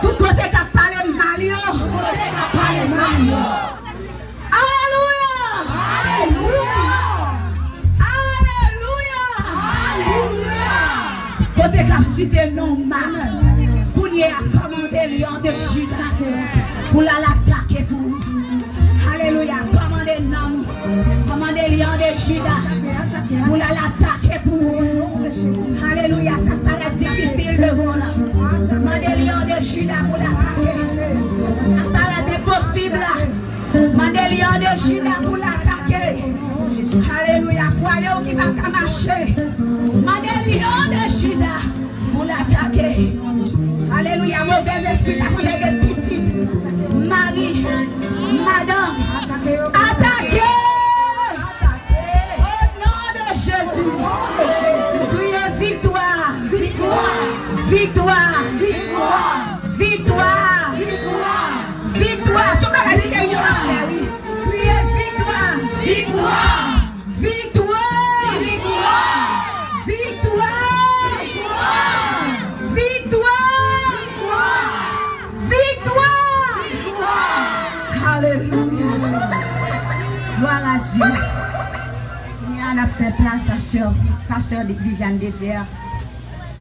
Tout côté qui parle mal. Alléluia. Côté qui a cité non mal. Pour y commander lion de Juda. Pour l'attaquer pour. Alléluia. Commandez non. Commandez lion de Juda. Pour l'attaquer pour. Alléluia. Ça paraît difficile de vous là. Commandez lion de Juda pour l'attaquer. Ça paraît impossible là. Commandez lion de Juda pour l'attaquer. Alléluia. Foyer qui va marcher. Commandez lion de Juda pour l'attaquer. Alléluia. Mauvais esprit pour les petits. Marie. Madame. Attaquez. Au nom de Jésus. Criez victoire. Victoire. Victoire. Victoire. Victoire. Criez victoire. Victoire. Victoire. Victoire. Victoire. Alléluia. Gloire à Dieu. On a fait place à Pasteur Viviane Désert.